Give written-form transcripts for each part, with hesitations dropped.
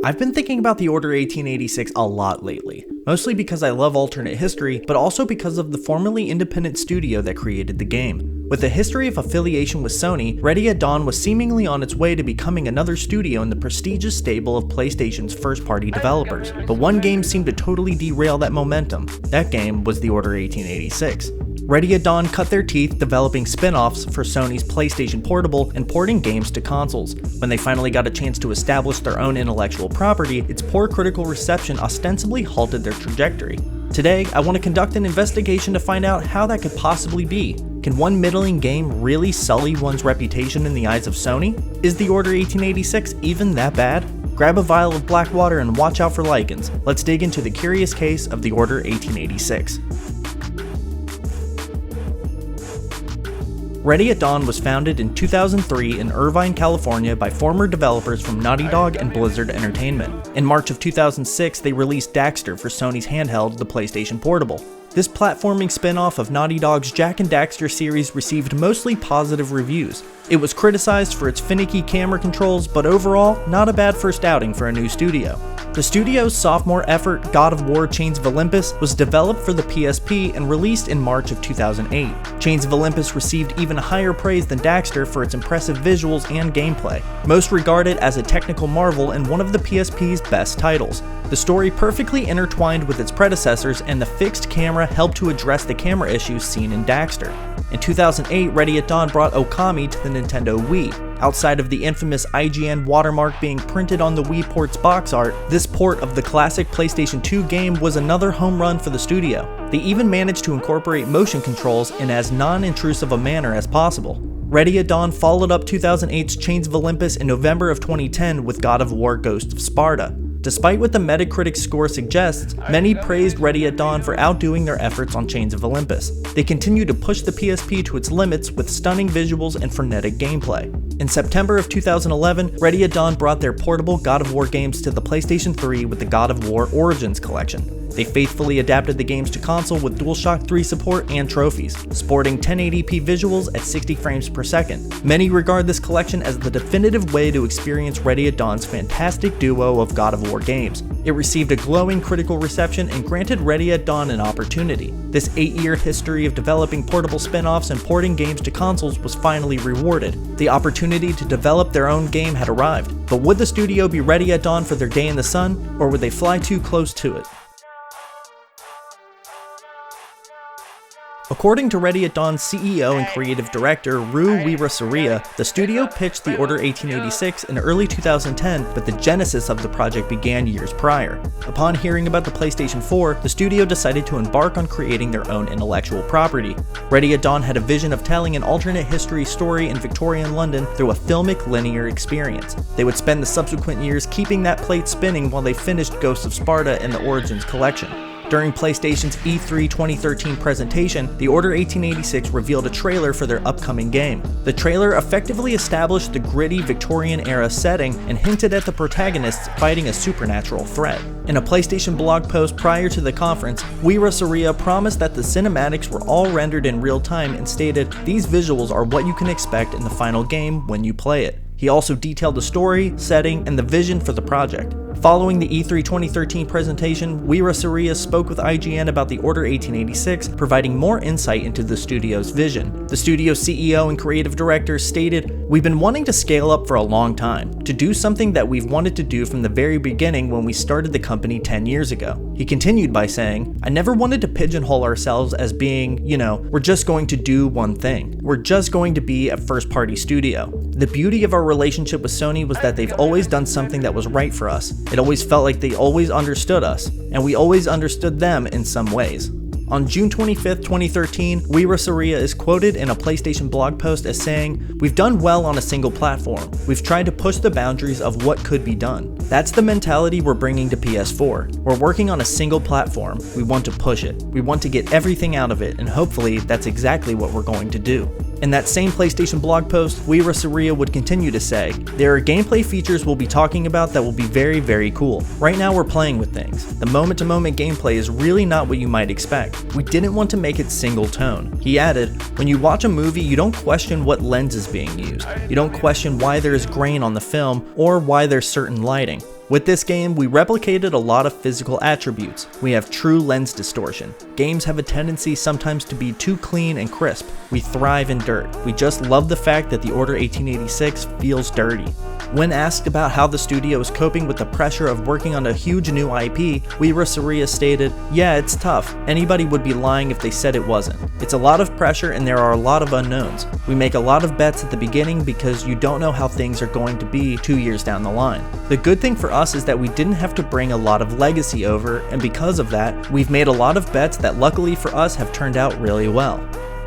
I've been thinking about the Order 1886 a lot lately, mostly because I love alternate history, but also because of the formerly independent studio that created the game. With a history of affiliation with Sony, Ready at Dawn was seemingly on its way to becoming another studio in the prestigious stable of PlayStation's first-party developers, but one game seemed to totally derail that momentum. That game was the Order 1886. Ready at Dawn cut their teeth developing spin-offs for Sony's PlayStation Portable and porting games to consoles. When they finally got a chance to establish their own intellectual property, its poor critical reception ostensibly halted their trajectory. Today, I want to conduct an investigation to find out how that could possibly be. Can one middling game really sully one's reputation in the eyes of Sony? Is the Order 1886 even that bad? Grab a vial of Blackwater and watch out for Lycans. Let's dig into the curious case of the Order 1886. Ready at Dawn was founded in 2003 in Irvine, California by former developers from Naughty Dog and Blizzard Entertainment. In March of 2006, they released Daxter for Sony's handheld, the PlayStation Portable. This platforming spin-off of Naughty Dog's Jak and Daxter series received mostly positive reviews. It was criticized for its finicky camera controls, but overall, not a bad first outing for a new studio. The studio's sophomore effort, God of War Chains of Olympus, was developed for the PSP and released in March of 2008. Chains of Olympus received even higher praise than Daxter for its impressive visuals and gameplay, most regarded as a technical marvel and one of the PSP's best titles. The story perfectly intertwined with its predecessors, and the fixed camera helped to address the camera issues seen in Daxter. In 2008, Ready at Dawn brought Okami to the Nintendo Wii. Outside of the infamous IGN watermark being printed on the Wii port's box art, this port of the classic PlayStation 2 game was another home run for the studio. They even managed to incorporate motion controls in as non-intrusive a manner as possible. Ready at Dawn followed up 2008's Chains of Olympus in November of 2010 with God of War Ghost of Sparta. Despite what the Metacritic score suggests, many praised Ready at Dawn for outdoing their efforts on Chains of Olympus. They continue to push the PSP to its limits with stunning visuals and frenetic gameplay. In September of 2011, Ready at Dawn brought their portable God of War games to the PlayStation 3 with the God of War Origins collection. They faithfully adapted the games to console with DualShock 3 support and trophies, sporting 1080p visuals at 60 frames per second. Many regard this collection as the definitive way to experience Ready at Dawn's fantastic duo of God of War games. It received a glowing critical reception and granted Ready at Dawn an opportunity. This 8-year history of developing portable spin-offs and porting games to consoles was finally rewarded. The opportunity to develop their own game had arrived, but would the studio be ready at dawn for their day in the sun, or would they fly too close to it? According to Ready at Dawn's CEO and creative director, Rue Weerasuriya, the studio pitched the Order 1886 in early 2010, but the genesis of the project began years prior. Upon hearing about the PlayStation 4, the studio decided to embark on creating their own intellectual property. Ready at Dawn had a vision of telling an alternate history story in Victorian London through a filmic linear experience. They would spend the subsequent years keeping that plate spinning while they finished Ghosts of Sparta and the Origins collection. During PlayStation's E3 2013 presentation, the Order 1886 revealed a trailer for their upcoming game. The trailer effectively established the gritty Victorian-era setting and hinted at the protagonists fighting a supernatural threat. In a PlayStation blog post prior to the conference, Weerasuriya promised that the cinematics were all rendered in real time and stated, "These visuals are what you can expect in the final game when you play it." He also detailed the story, setting, and the vision for the project. Following the E3 2013 presentation, Weerasuriya spoke with IGN about the Order 1886, providing more insight into the studio's vision. The studio's CEO and creative director stated, "We've been wanting to scale up for a long time, to do something that we've wanted to do from the very beginning when we started the company 10 years ago. He continued by saying, "I never wanted to pigeonhole ourselves as being, we're just going to do one thing. We're just going to be a first-party studio. The beauty of our relationship with Sony was that they've always done something that was right for us. It always felt like they always understood us, and we always understood them in some ways." On June 25, 2013, Weerasuriya is quoted in a PlayStation blog post as saying, "We've done well on a single platform. We've tried to push the boundaries of what could be done. That's the mentality we're bringing to PS4. We're working on a single platform. We want to push it. We want to get everything out of it, and hopefully that's exactly what we're going to do." In that same PlayStation blog post, Retrospective would continue to say, "There are gameplay features we'll be talking about that will be very, very cool. Right now we're playing with things. The moment-to-moment gameplay is really not what you might expect. We didn't want to make it single tone." He added, "When you watch a movie, you don't question what lens is being used. You don't question why there is grain on the film or why there's certain lighting. With this game, we replicated a lot of physical attributes. We have true lens distortion. Games have a tendency sometimes to be too clean and crisp. We thrive in dirt. We just love the fact that the Order 1886 feels dirty." When asked about how the studio is coping with the pressure of working on a huge new IP, Retrospective stated, "Yeah, it's tough. Anybody would be lying if they said it wasn't. It's a lot of pressure and there are a lot of unknowns. We make a lot of bets at the beginning because you don't know how things are going to be 2 years down the line. The good thing for us is that we didn't have to bring a lot of legacy over, and because of that, we've made a lot of bets that luckily for us have turned out really well."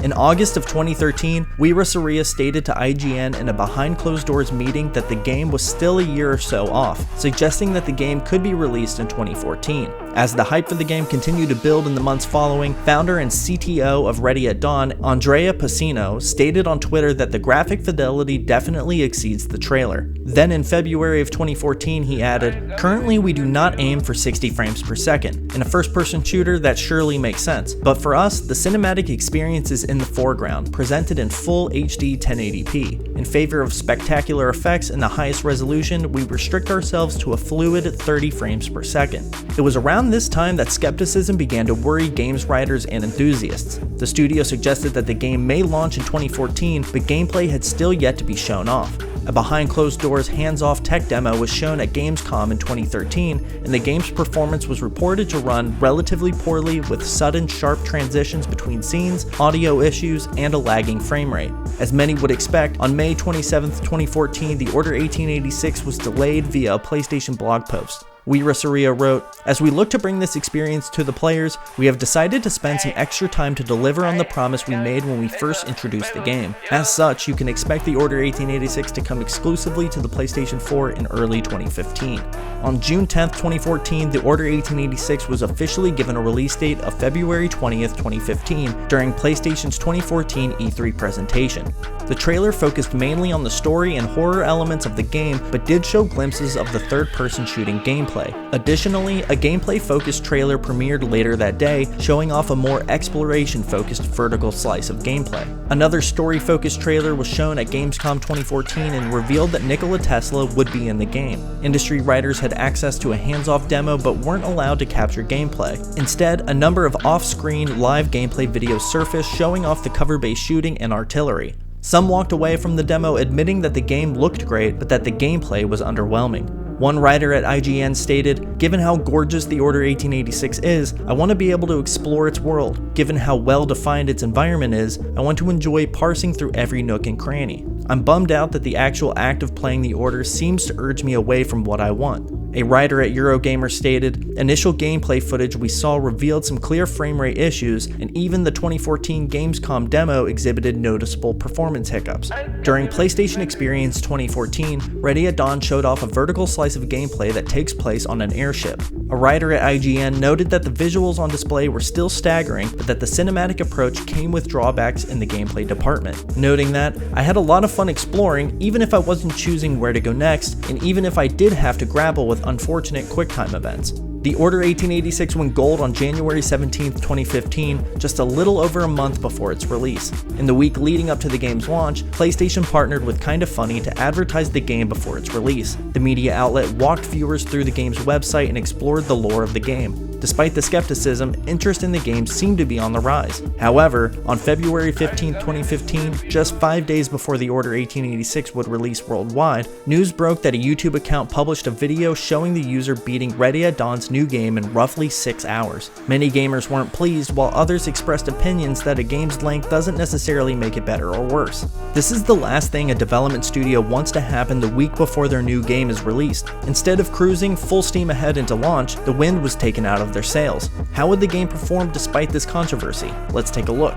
In August of 2013, Retrospective stated to IGN in a behind-closed-doors meeting that the game was still a year or so off, suggesting that the game could be released in 2014. As the hype for the game continued to build in the months following, founder and CTO of Ready at Dawn, Andrea Pacino, stated on Twitter that the graphic fidelity definitely exceeds the trailer. Then in February of 2014, he added, "Currently we do not aim for 60 frames per second. In a first-person shooter, that surely makes sense. But for us, the cinematic experience is in the foreground, presented in full HD 1080p. In favor of spectacular effects and the highest resolution, we restrict ourselves to a fluid 30 frames per second." It was around this time that skepticism began to worry games writers and enthusiasts. The studio suggested that the game may launch in 2014, but gameplay had still yet to be shown off. A behind-closed-doors hands-off tech demo was shown at Gamescom in 2013, and the game's performance was reported to run relatively poorly with sudden sharp transitions between scenes, audio issues, and a lagging frame rate. As many would expect, on May 27, 2014, the Order 1886 was delayed via a PlayStation blog post. Retrospective wrote, "As we look to bring this experience to the players, we have decided to spend some extra time to deliver on the promise we made when we first introduced the game. As such, you can expect the Order 1886 to come exclusively to the PlayStation 4 in early 2015. On June 10, 2014, the Order 1886 was officially given a release date of February 20, 2015 during PlayStation's 2014 E3 presentation. The trailer focused mainly on the story and horror elements of the game, but did show glimpses of the third-person shooting gameplay. Additionally, a gameplay-focused trailer premiered later that day, showing off a more exploration-focused vertical slice of gameplay. Another story-focused trailer was shown at Gamescom 2014 and revealed that Nikola Tesla would be in the game. Industry writers had access to a hands-off demo but weren't allowed to capture gameplay. Instead, a number of off-screen live gameplay videos surfaced showing off the cover-based shooting and artillery. Some walked away from the demo admitting that the game looked great, but that the gameplay was underwhelming. One writer at IGN stated, "Given how gorgeous the Order 1886 is, I want to be able to explore its world. Given how well defined its environment is, I want to enjoy parsing through every nook and cranny. I'm bummed out that the actual act of playing the Order seems to urge me away from what I want." A writer at Eurogamer stated, "Initial gameplay footage we saw revealed some clear frame rate issues, and even the 2014 Gamescom demo exhibited noticeable performance hiccups. During PlayStation Experience 2014, Ready at Dawn showed off a vertical slice of gameplay that takes place on an airship. A writer at IGN noted that the visuals on display were still staggering, but that the cinematic approach came with drawbacks in the gameplay department, noting that, "I had a lot of fun exploring, even if I wasn't choosing where to go next, and even if I did have to grapple with unfortunate QuickTime events." The Order 1886 went gold on January 17, 2015, just a little over a month before its release. In the week leading up to the game's launch, PlayStation partnered with Kinda Funny to advertise the game before its release. The media outlet walked viewers through the game's website and explored the lore of the game. Despite the skepticism, interest in the game seemed to be on the rise. However, on February 15, 2015, just 5 days before the Order 1886 would release worldwide, news broke that a YouTube account published a video showing the user beating Ready at Dawn's new game in roughly 6 hours. Many gamers weren't pleased, while others expressed opinions that a game's length doesn't necessarily make it better or worse. This is the last thing a development studio wants to happen the week before their new game is released. Instead of cruising full steam ahead into launch, the wind was taken out of their sails. How would the game perform despite this controversy? Let's take a look.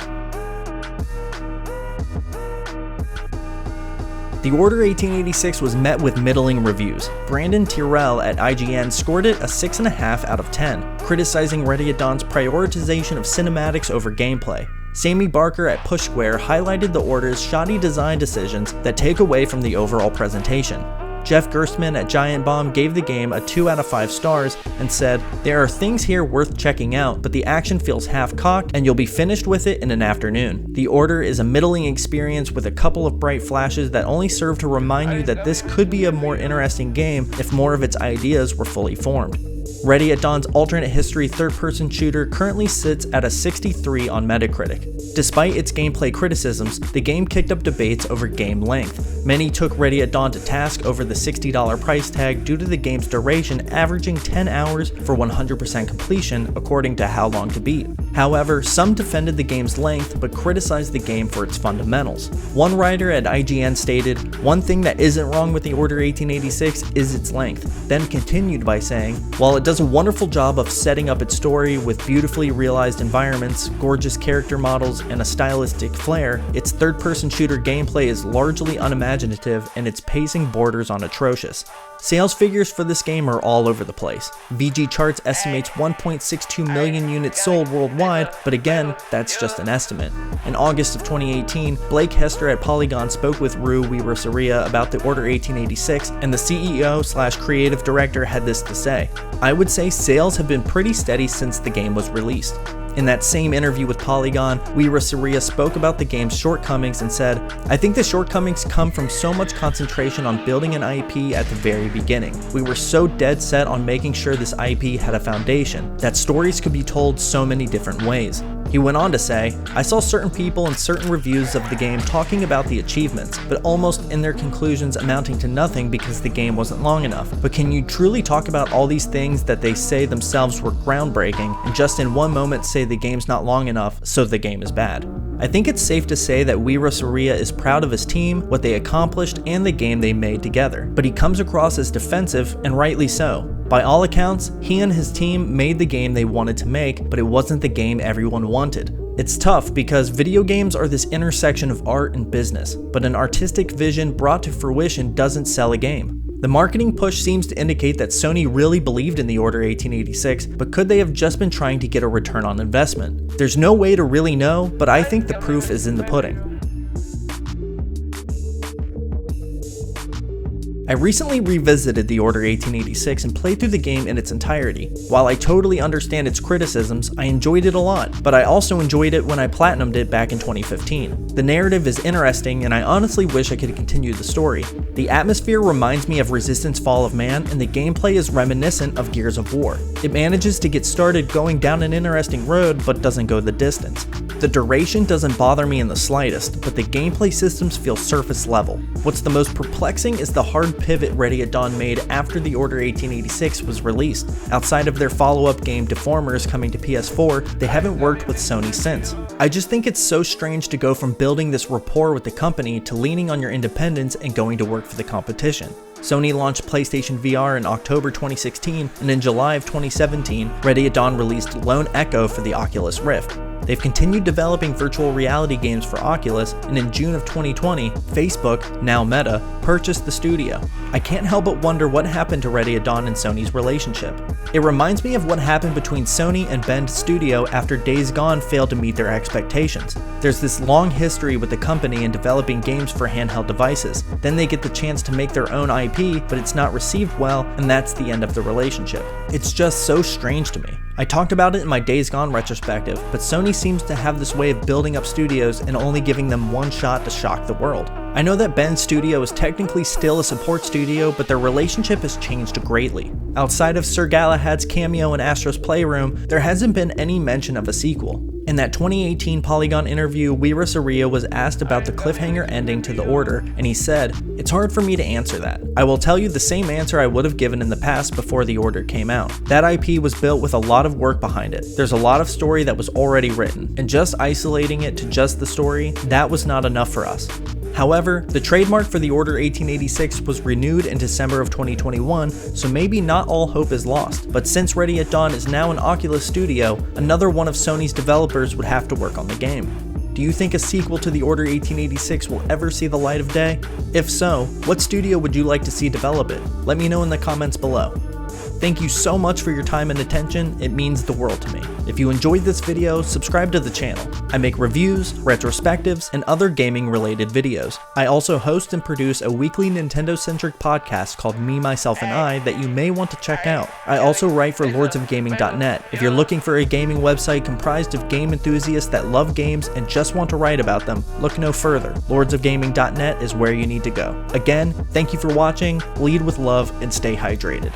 The Order 1886 was met with middling reviews. Brandon Tyrrell at IGN scored it a 6.5 out of 10, criticizing Ready at Dawn's prioritization of cinematics over gameplay. Sammy Barker at Push Square highlighted the Order's shoddy design decisions that take away from the overall presentation. Jeff Gerstmann at Giant Bomb gave the game a 2 out of 5 stars and said, "There are things here worth checking out, but the action feels half-cocked and you'll be finished with it in an afternoon. The Order is a middling experience with a couple of bright flashes that only serve to remind you that this could be a more interesting game if more of its ideas were fully formed." Ready at Dawn's alternate history third-person shooter currently sits at a 63 on Metacritic. Despite its gameplay criticisms, the game kicked up debates over game length. Many took Ready at Dawn to task over the $60 price tag due to the game's duration averaging 10 hours for 100% completion, according to How Long to Beat. However, some defended the game's length but criticized the game for its fundamentals. One writer at IGN stated, "One thing that isn't wrong with the Order 1886 is its length," then continued by saying, "While it does a wonderful job of setting up its story with beautifully realized environments, gorgeous character models, and a stylistic flair, its third-person shooter gameplay is largely unimaginative and its pacing borders on atrocious." Sales figures for this game are all over the place. VG Charts estimates 1.62 million units sold worldwide, but again, that's just an estimate. In August of 2018, Blake Hester at Polygon spoke with Rue Weerasaria about the Order 1886, and the CEO/creative director had this to say, "I would say sales have been pretty steady since the game was released." In that same interview with Polygon, Weerasaria spoke about the game's shortcomings and said, "I think the shortcomings come from so much concentration on building an IP at the very beginning. We were so dead set on making sure this IP had a foundation, that stories could be told so many different ways." He went on to say, "I saw certain people in certain reviews of the game talking about the achievements, but almost in their conclusions amounting to nothing because the game wasn't long enough. But can you truly talk about all these things that they say themselves were groundbreaking, and just in one moment say the game's not long enough, so the game is bad?" I think it's safe to say that Weerasaria is proud of his team, what they accomplished, and the game they made together. But he comes across as defensive, and rightly so. By all accounts, he and his team made the game they wanted to make, but it wasn't the game everyone wanted. It's tough because video games are this intersection of art and business, but an artistic vision brought to fruition doesn't sell a game. The marketing push seems to indicate that Sony really believed in the Order 1886, but could they have just been trying to get a return on investment? There's no way to really know, but I think the proof is in the pudding. I recently revisited the Order 1886 and played through the game in its entirety. While I totally understand its criticisms, I enjoyed it a lot, but I also enjoyed it when I platinumed it back in 2015. The narrative is interesting, and I honestly wish I could continue the story. The atmosphere reminds me of Resistance Fall of Man, and the gameplay is reminiscent of Gears of War. It manages to get started going down an interesting road, but doesn't go the distance. The duration doesn't bother me in the slightest, but the gameplay systems feel surface level. What's the most perplexing is the hard pivot Ready at Dawn made after the Order 1886 was released. Outside of their follow-up game Deformers coming to PS4, they haven't worked with Sony since. I just think it's so strange to go from building this rapport with the company to leaning on your independence and going to work for the competition. Sony launched PlayStation VR in October 2016, and in July of 2017, Ready at Dawn released Lone Echo for the Oculus Rift. They've continued developing virtual reality games for Oculus, and in June of 2020, Facebook, now Meta, purchased the studio. I can't help but wonder what happened to Ready at Dawn and Sony's relationship. It reminds me of what happened between Sony and Bend Studio after Days Gone failed to meet their expectations. There's this long history with the company in developing games for handheld devices. Then they get the chance to make their own IP, but it's not received well, and that's the end of the relationship. It's just so strange to me. I talked about it in my Days Gone retrospective, but Sony seems to have this way of building up studios and only giving them one shot to shock the world. I know that Bend Studio is technically still a support studio, but their relationship has changed greatly. Outside of Sir Galahad's cameo in Astro's Playroom, there hasn't been any mention of a sequel. In that 2018 Polygon interview, Weerasaria was asked about the cliffhanger ending to The Order, and he said, "It's hard for me to answer that. I will tell you the same answer I would have given in the past before The Order came out. That IP was built with a lot of work behind it. There's a lot of story that was already written, and just isolating it to just the story, that was not enough for us." However, the trademark for the Order 1886 was renewed in December of 2021, so maybe not all hope is lost. But since Ready at Dawn is now an Oculus studio, another one of Sony's developers would have to work on the game. Do you think a sequel to the Order 1886 will ever see the light of day? If so, what studio would you like to see develop it? Let me know in the comments below. Thank you so much for your time and attention, it means the world to me. If you enjoyed this video, subscribe to the channel. I make reviews, retrospectives, and other gaming related videos. I also host and produce a weekly Nintendo-centric podcast called Me, Myself, and I that you may want to check out. I also write for lordsofgaming.net. If you're looking for a gaming website comprised of game enthusiasts that love games and just want to write about them, look no further. Lordsofgaming.net is where you need to go. Again, thank you for watching, lead with love, and stay hydrated.